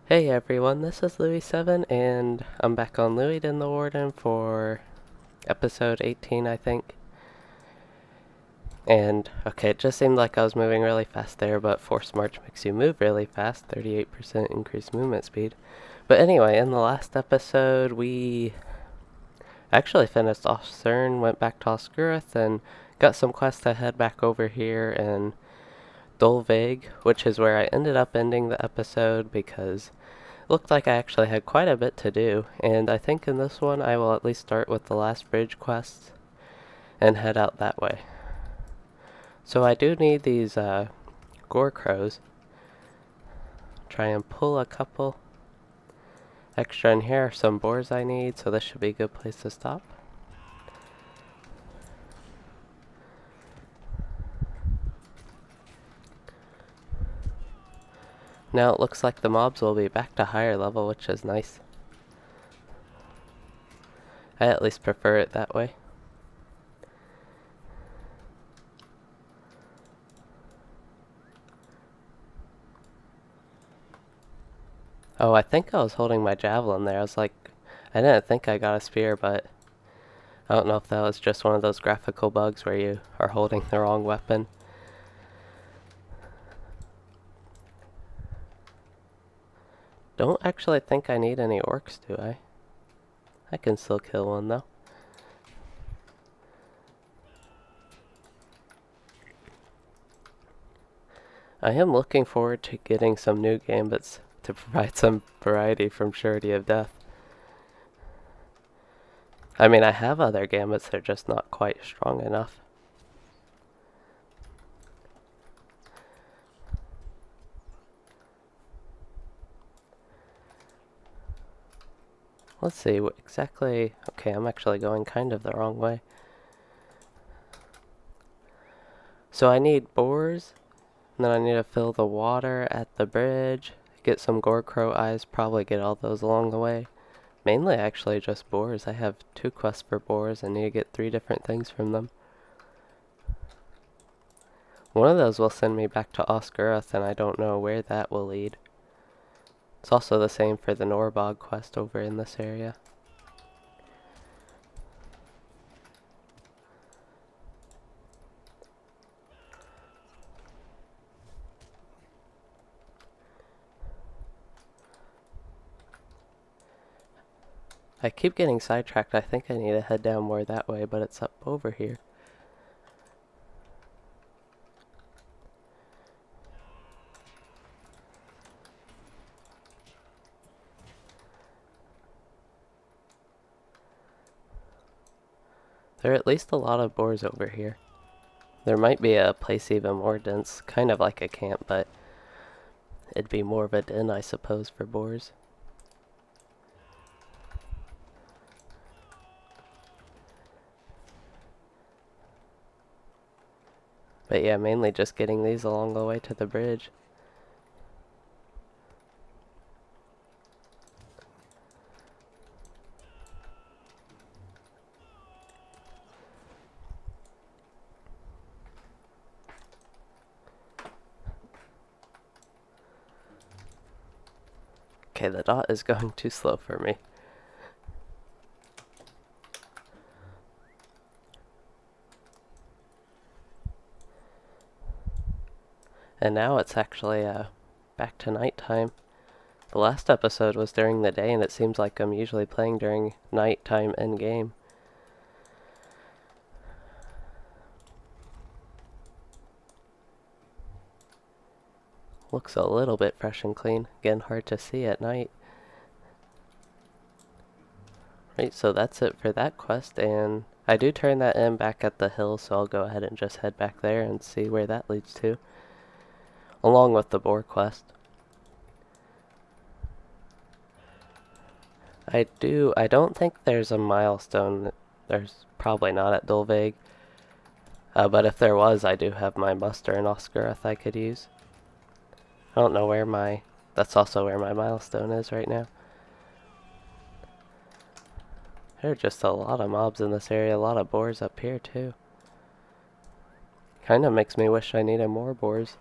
Hey everyone, this is Louey7 and I'm back on Loueyden the Warden for episode 18, I think. And okay, it just seemed like I was moving really fast there, but Force March makes you move really fast, 38% increased movement speed. But anyway, in the last episode, we actually finished off CERN, went back to Oscuroth, and got some quests to head back over here in Dol Vaeg, which is where I ended up ending the episode because looked like I actually had quite a bit to do, and I think in this one I will at least start with the last bridge quests and head out that way. So I do need these gore crows. Try and pull a couple extra in here. Some boars I need, so this should be a good place to stop. Now it looks like the mobs will be back to higher level, which is nice. I at least prefer it that way. Oh, I think I was holding my javelin there. I was like, I didn't think I got a spear, but I don't know if that was just one of those graphical bugs where you are holding the wrong weapon. Don't actually think I need any orcs, do I? I can still kill one, though. I am looking forward to getting some new gambits to provide some variety from Surety of Death. I mean, I have other gambits, they're just not quite strong enough. Let's see, what exactly... Okay, I'm actually going kind of the wrong way. So I need boars, and then I need to fill the water at the bridge, get some gore crow eyes, probably get all those along the way. Mainly actually just boars. I have 2 quests for boars. I need to get 3 different things from them. One of those will send me back to Oscuroth, and I don't know where that will lead. It's also the same for the Norbog quest over in this area. I keep getting sidetracked. I think I need to head down more that way, but it's up over here. There are at least a lot of boars over here. There might be a place even more dense, kind of like a camp, but it'd be more of a den, I suppose, for boars. But yeah, mainly just getting these along the way to the bridge. Okay, the dot is going too slow for me. And now it's actually back to nighttime. The last episode was during the day, and it seems like I'm usually playing during nighttime endgame. Looks a little bit fresh and clean. Again, hard to see at night. Right, so that's it for that quest, and I do turn that in back at the hill, so I'll go ahead and just head back there and see where that leads to. Along with the boar quest. I don't think there's a milestone. There's probably not at Dol Vaeg. But if there was, I do have my muster and Oscuroth I could use. I don't know where that's also where my milestone is right now. There are just a lot of mobs in this area, a lot of boars up here too. Kinda makes me wish I needed more boars.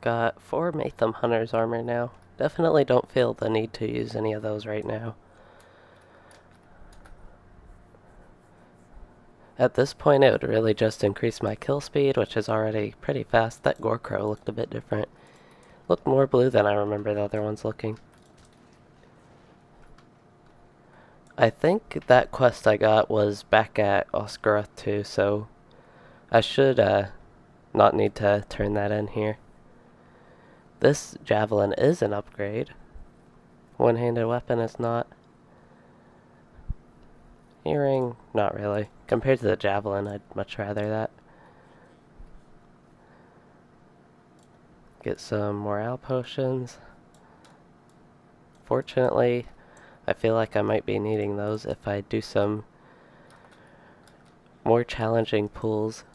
Got 4 Matham Hunter's armor now. Definitely don't feel the need to use any of those right now. At this point, it would really just increase my kill speed, which is already pretty fast. That Gorkrow looked a bit different. Looked more blue than I remember the other ones looking. I think that quest I got was back at Oscaroth too, so I should not need to turn that in here. This javelin is an upgrade. One-handed weapon is not. Earring, not really. Compared to the javelin, I'd much rather that. Get some morale potions. Fortunately, I feel like I might be needing those if I do some more challenging pulls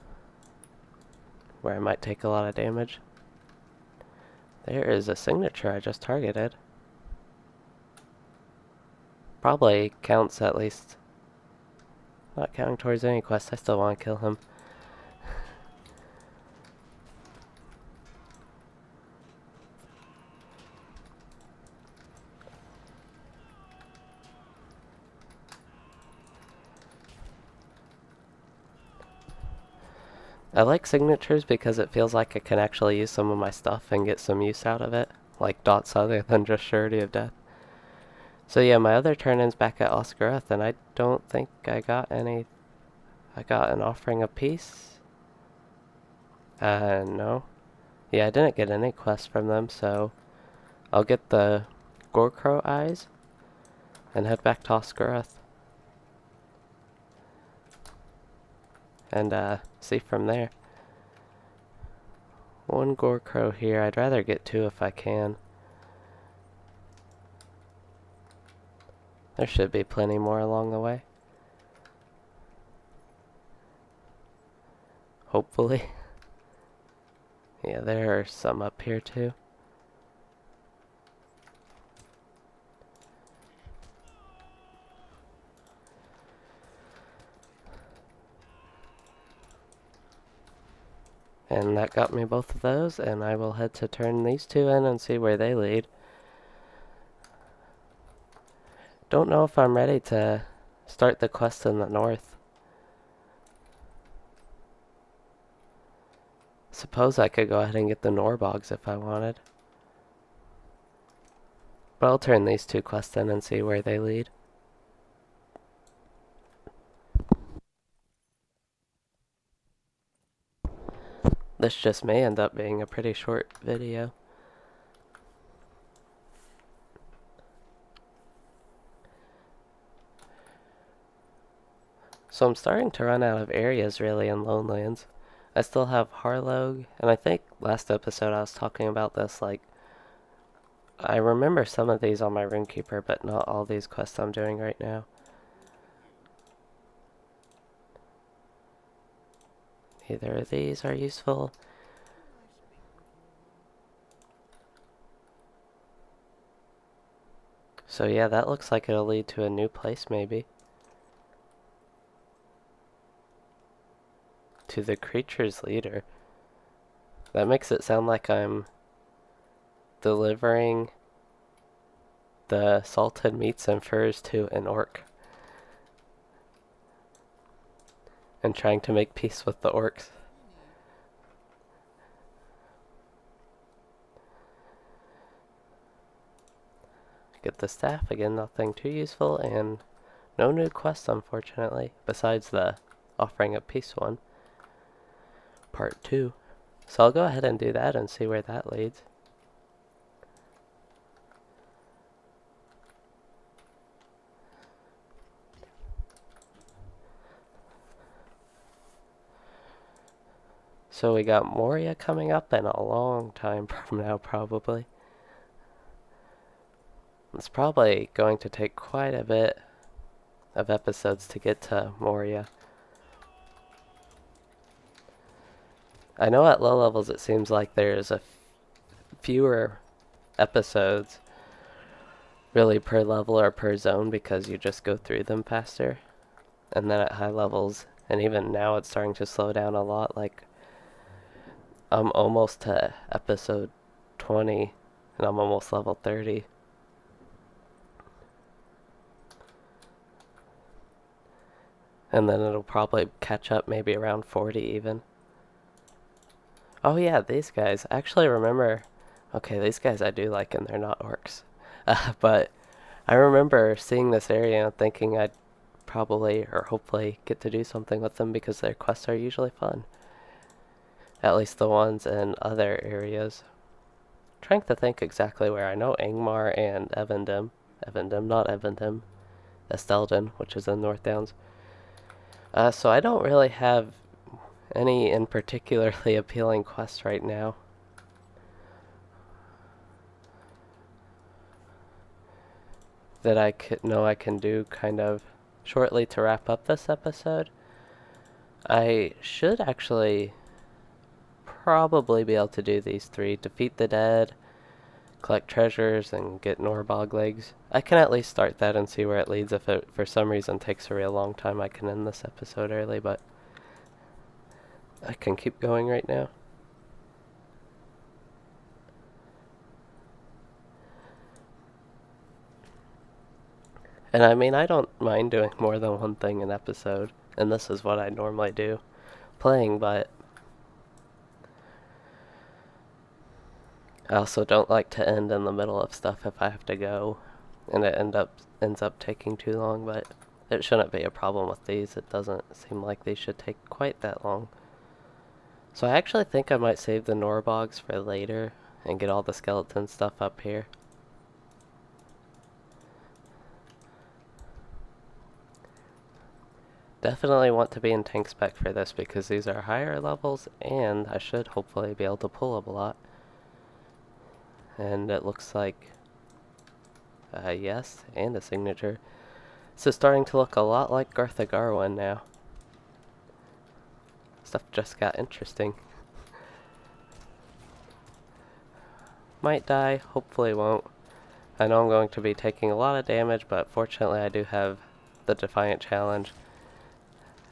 where I might take a lot of damage. There is a signature I just targeted. Probably counts at least. Not counting towards any quest, I still want to kill him. I like signatures because it feels like I can actually use some of my stuff and get some use out of it, like dots other than just surety of death. So yeah, my other turn-in's back at Oscaroth, and I don't think I got any. I got an offering of peace. No. Yeah, I didn't get any quests from them, so I'll get the Gorkrow eyes and head back to Oscaroth. And see from there. 1 Gorkrow here. I'd rather get 2 if I can. There should be plenty more along the way. Hopefully. Yeah, there are some up here too. And that got me both of those, and I will head to turn these 2 in and see where they lead. Don't know if I'm ready to start the quest in the north. Suppose I could go ahead and get the norbogs if I wanted. But I'll turn these 2 quests in and see where they lead. This just may end up being a pretty short video. So I'm starting to run out of areas really in Lonelands. I still have Harlog, and I think last episode I was talking about this, like, I remember some of these on my Runekeeper, but not all these quests I'm doing right now. Either of these are useful. So yeah, that looks like it'll lead to a new place maybe. To the creature's leader. That makes it sound like I'm delivering the salted meats and furs to an orc. And trying to make peace with the orcs. Get the staff, again nothing too useful, and no new quests unfortunately, besides the offering of peace one. Part 2. So I'll go ahead and do that and see where that leads. So we got Moria coming up in a long time from now probably. It's probably going to take quite a bit of episodes to get to Moria. I know at low levels it seems like there's fewer episodes really per level or per zone because you just go through them faster. And then at high levels, and even now it's starting to slow down a lot, like I'm almost to episode 20, and I'm almost level 30. And then it'll probably catch up maybe around 40 even. Oh yeah, these guys. Actually remember, okay, these guys I do like and they're not orcs. But I remember seeing this area and thinking I'd probably or hopefully get to do something with them because their quests are usually fun. At least the ones in other areas. Trying to think exactly where. I know Angmar and Evendom. Evendom, not Evendom. Estelden, which is in North Downs. So I don't really have any in particularly appealing quests right now. That I know I can do kind of shortly to wrap up this episode. I should actually probably be able to do these 3. Defeat the dead, collect treasures, and get norbog legs. I can at least start that and see where it leads. If it for some reason takes a real long time, I can end this episode early, but I can keep going right now. And I mean, I don't mind doing more than one thing an episode, and this is what I normally do, playing, but I also don't like to end in the middle of stuff if I have to go, and it ends up taking too long, but it shouldn't be a problem with these. It doesn't seem like they should take quite that long. So I actually think I might save the norbogs for later and get all the skeleton stuff up here. Definitely want to be in tank spec for this because these are higher levels and I should hopefully be able to pull up a lot. And it looks like, yes, and a signature. This is starting to look a lot like Gartha Garwin now. Stuff just got interesting. Might die, hopefully won't. I know I'm going to be taking a lot of damage, but fortunately I do have the Defiant Challenge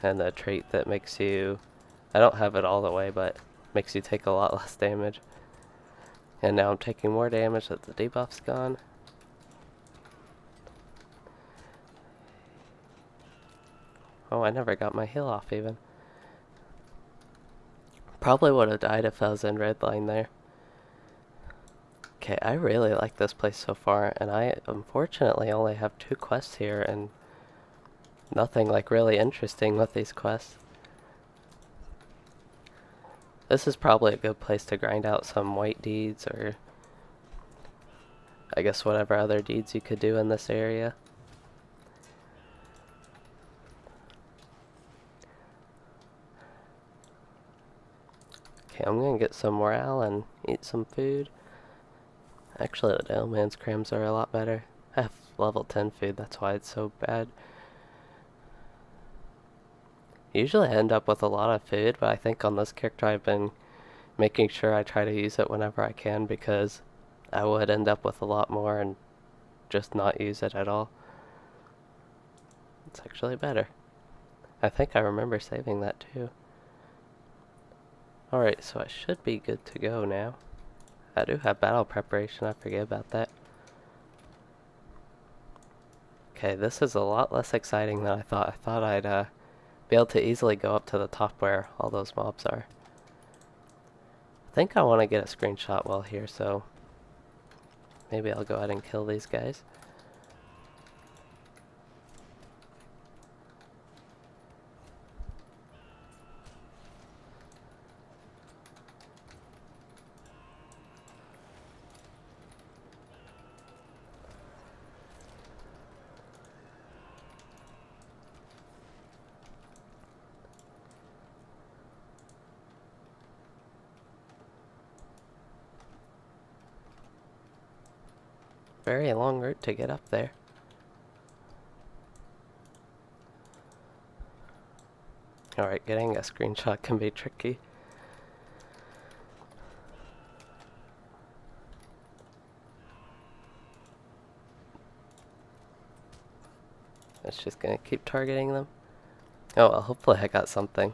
and the trait that makes you, I don't have it all the way, but makes you take a lot less damage. And now I'm taking more damage that the debuff's gone. Oh, I never got my heal off even. Probably would have died if I was in red line there. Okay, I really like this place so far, and I unfortunately only have 2 quests here, and nothing like really interesting with these quests. This is probably a good place to grind out some white deeds, or I guess whatever other deeds you could do in this area. Okay, I'm gonna get some morale and eat some food. Actually, the Daleman's crams are a lot better. I have level 10 food, that's why it's so bad. Usually I end up with a lot of food, but I think on this character I've been making sure I try to use it whenever I can because I would end up with a lot more and just not use it at all. It's actually better. I think I remember saving that too. Alright, so I should be good to go now. I do have battle preparation, I forget about that. Okay, this is a lot less exciting than I thought. I thought I'd be able to easily go up to the top where all those mobs are. I think I want to get a screenshot while here, so maybe I'll go ahead and kill these guys. Very long route to get up there. Alright, getting a screenshot can be tricky. It's just gonna keep targeting them. Oh well, hopefully I got something.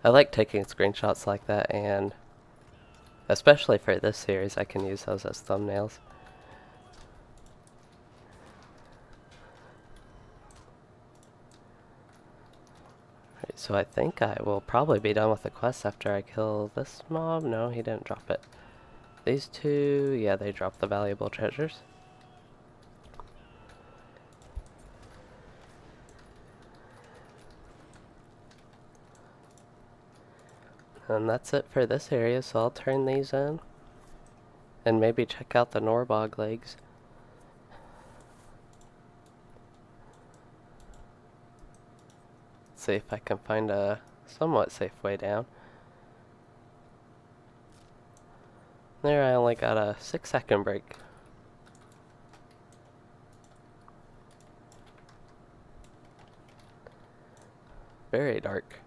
I like taking screenshots like that and Especially for this series, I can use those as thumbnails. Right, so I think I will probably be done with the quest after I kill this mob. No, he didn't drop it. These two, yeah, they dropped the valuable treasures. And that's it for this area, so I'll turn these in. And maybe check out the Norbog legs. See if I can find a somewhat safe way down. There, I only got a 6-second break. Very dark.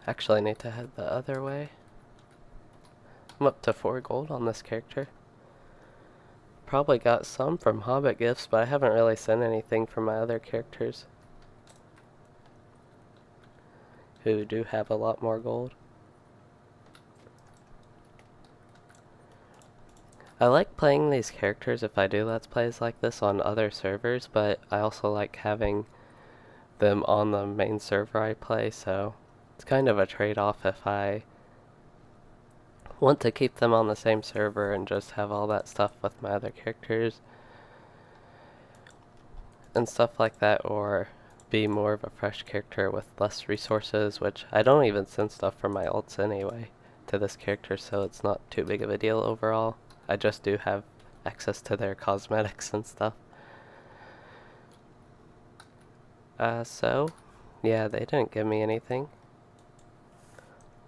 Actually, I need to head the other way. I'm up to 4 gold on this character. Probably got some from Hobbit gifts, but I haven't really sent anything from my other characters who do have a lot more gold. I like playing these characters if I do Let's Plays like this on other servers, but I also like having them on the main server I play, so it's kind of a trade-off if I want to keep them on the same server and just have all that stuff with my other characters and stuff like that, or be more of a fresh character with less resources, which I don't even send stuff from my ults anyway to this character, so it's not too big of a deal overall. I just do have access to their cosmetics and stuff. So, yeah, they didn't give me anything.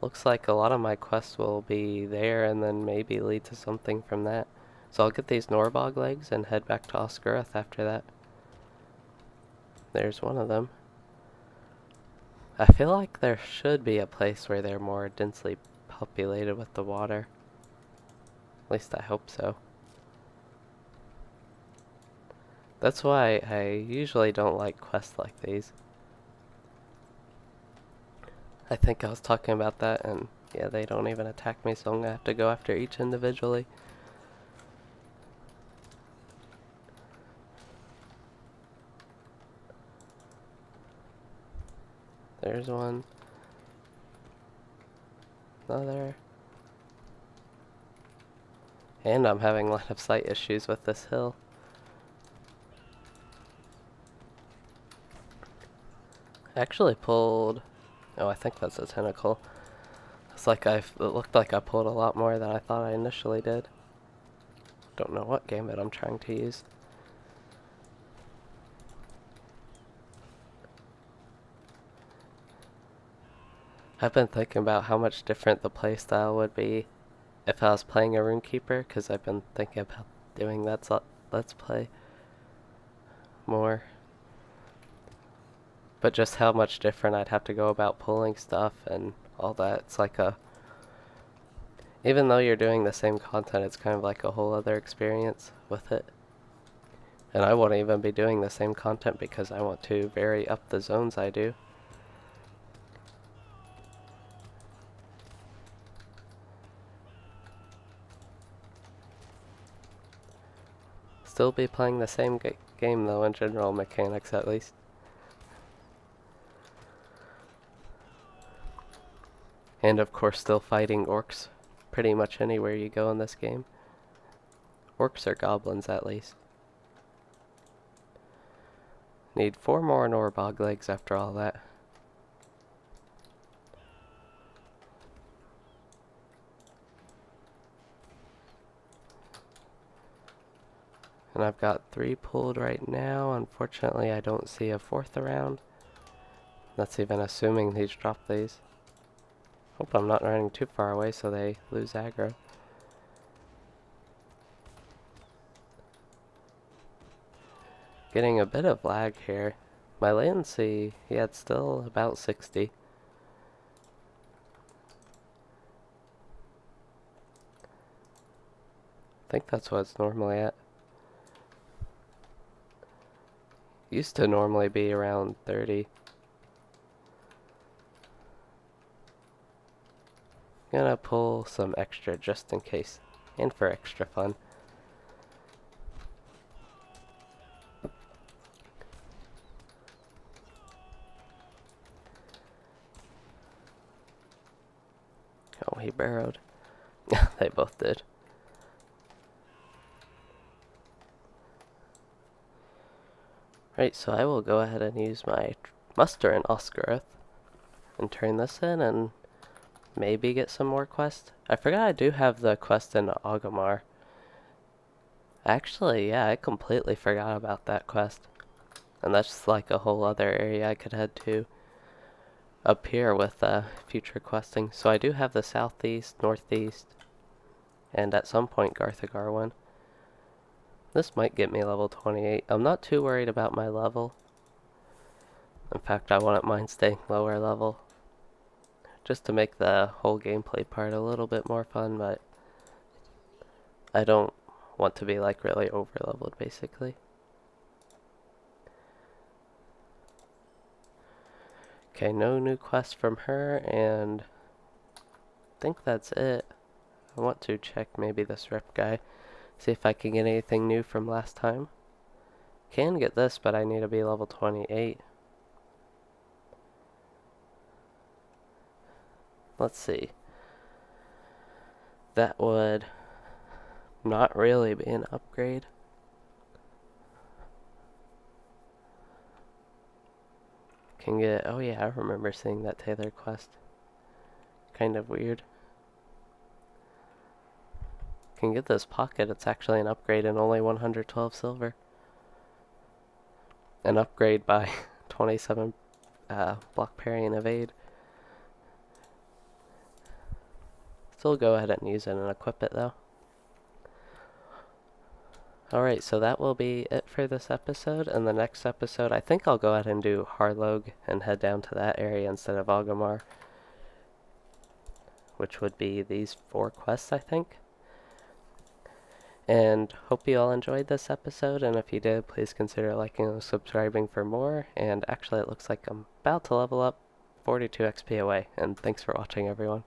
Looks like a lot of my quests will be there and then maybe lead to something from that. So I'll get these Norbog legs and head back to Oscaroth after that. There's one of them. I feel like there should be a place where they're more densely populated with the water. At least I hope so. That's why I usually don't like quests like these. I think I was talking about that, and yeah, they don't even attack me, so I'm gonna have to go after each individually. There's one. Another. And I'm having line of sight issues with this hill. I actually pulled... Oh, I think that's a tentacle. It looked like I pulled a lot more than I thought I initially did. Don't know what gambit I'm trying to use. I've been thinking about how much different the playstyle would be if I was playing a Runekeeper, because I've been thinking about doing that Let's Play more. But just how much different I'd have to go about pulling stuff and all that. It's like even though you're doing the same content, it's kind of like a whole other experience with it. And I won't even be doing the same content because I want to vary up the zones I do. Still be playing the same game though, in general mechanics at least. And of course still fighting orcs pretty much anywhere you go in this game. Orcs or goblins at least. Need 4 more Norbog legs after all that. And I've got 3 pulled right now. Unfortunately, I don't see a 4th around. That's even assuming he's dropped these. Hope I'm not running too far away so they lose aggro. Getting a bit of lag here. My latency, yeah, it's still about 60. I think that's what it's normally at. Used to normally be around 30. Gonna pull some extra just in case, and for extra fun. Oh, he burrowed. They both did. Right, so I will go ahead and use my muster and Oscaroth and turn this in and maybe get some more quests. I forgot I do have the quest in Aghamar. Actually, yeah, I completely forgot about that quest. And that's like a whole other area I could head to up here with future questing. So I do have the southeast, northeast, and at some point Garthagar one. This might get me level 28. I'm not too worried about my level. In fact, I wouldn't mind staying lower level, just to make the whole gameplay part a little bit more fun, but I don't want to be like really over leveled basically. Okay, no new quests from her, and I think that's it. I want to check maybe this rep guy, see if I can get anything new from last time. Can get this, but I need to be level 28. Let's see. That would not really be an upgrade. Can get, oh yeah, I remember seeing that Taylor quest. Kind of weird. Can get this pocket, it's actually an upgrade and only 112 silver. An upgrade by 27 block parry and evade. Still go ahead and use it and equip it though. Alright, so that will be it for this episode. In the next episode, I think I'll go ahead and do Harlog and head down to that area instead of Aghamar, which would be these 4 quests, I think. And hope you all enjoyed this episode, and if you did, please consider liking and subscribing for more. And actually, it looks like I'm about to level up 42 XP away, and thanks for watching, everyone.